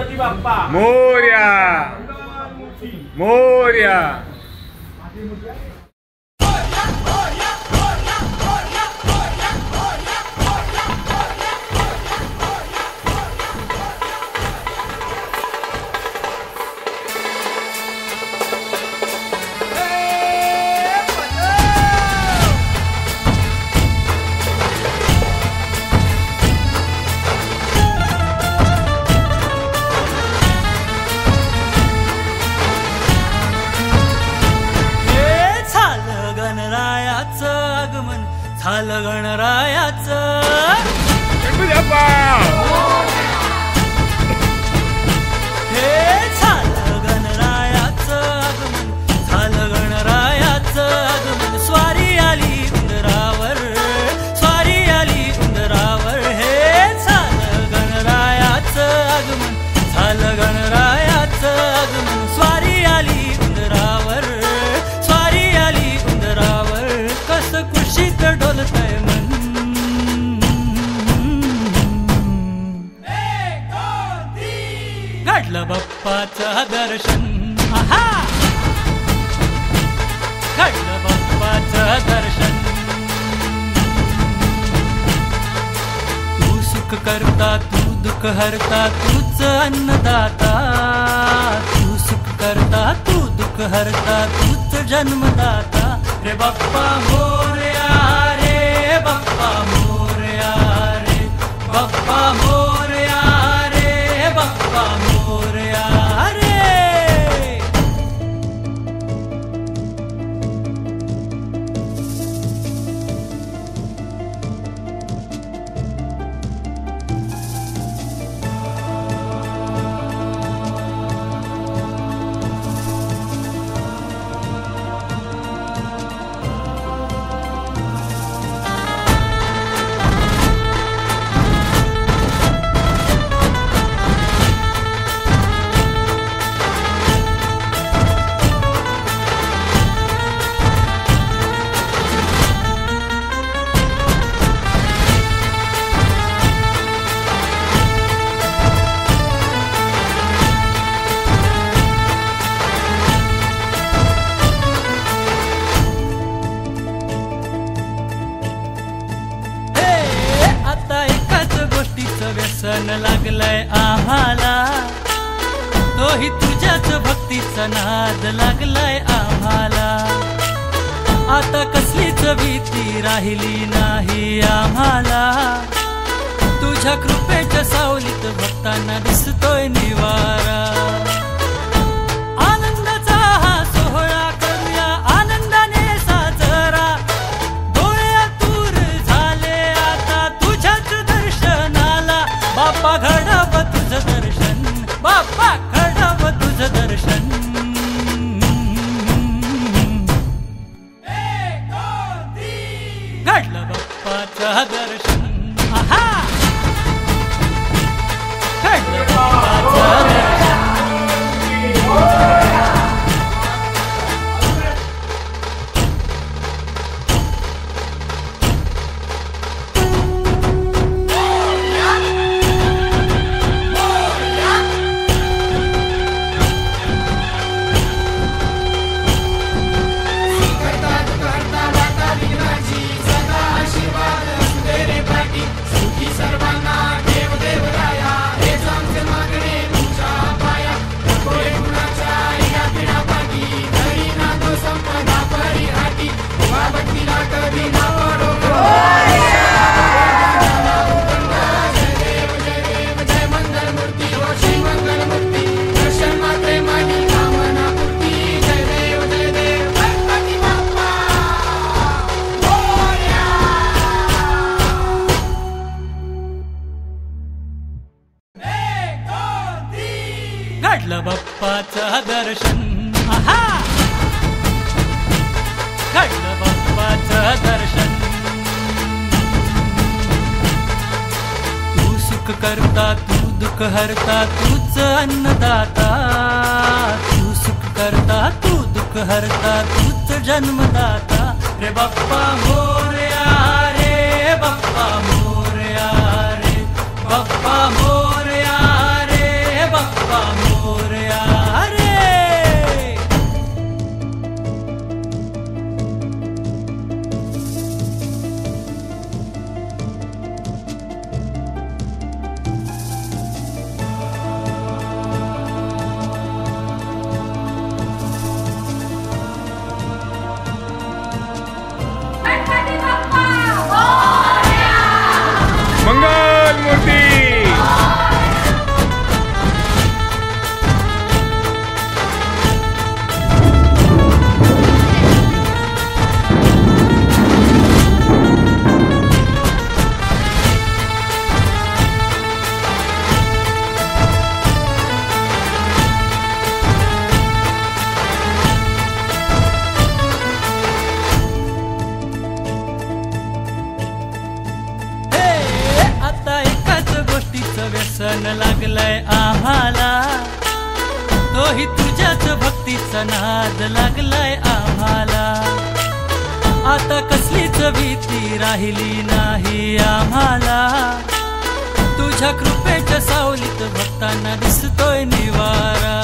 गणपती बाप्पा मोरया मोरया। झालं गणरायाचं गणपती बाप्पा। हे झालं गणरायाचं आगमन, झालं गणरायाचं आगमन। स्वारी आली उंदरावर, स्वारी आली उंदरावर। हे झालं गणरायाचं आगमन, झालं गणरायाचं आगमन। स्वारी आली उंदरावर, स्वारी आली उंदरावर। कसं कुशीत डोलतंय मन, घडलं बाप्पाचं दर्शन। आहा, घडलं बाप्पाचं दर्शन। तू सुख करता, तू दुःख हरता, तूच अन्नदाता। तू सुख करता, तू दुःख हरता, तूच जन्मदाता। रे बाप्पा मोरया रे, बाप्पा मोरया रे, बाप्पा मोरया रे, बाप्पा मोरया रे। व्यसन लागलंय आम्हाला, तोही तुझ्याच भक्तीचा नाद लागलाय आम्हाला। आता कसलीच भीती राहिली नाही आम्हाला, तुझ्या कृपेच्या सावलीत भक्तांना दिसतोय निवारा। आनंदाचा हा सोहळा करूया आनंदाने साजरा, डोळे आतुर झाले आता तुझ्याच दर्शनाला। बाप्पा घडाव तुझं दर्शन, बाप्पा घडाव तुझं दर्शन। घडलं बाप्पाचं दर्शन। आहा, घडलं बाप्पाचं दर्शन। घडलं बाप्पाचं दर्शन। आहा, घडलं बाप्पाचं दर्शन। तू सुख करता, तू दुःख हरता, तूच अन्नदाता। तू सुख करता, तू दुःख हरता, तूच जन्मदाता। रे बाप्पा मोरया रे, बाप्पा मोरया रे, बाप्पा मोरया रे, बाप्पा लागलाय आम्हाला, तोही तुझ्याच भक्तीचा नाद लागलाय आम्हाला. आता कसलीच भीती राहिली नाही आम्हाला, तुझ्या कृपेच्या सावलीत भक्तांना दिसतोय निवारा.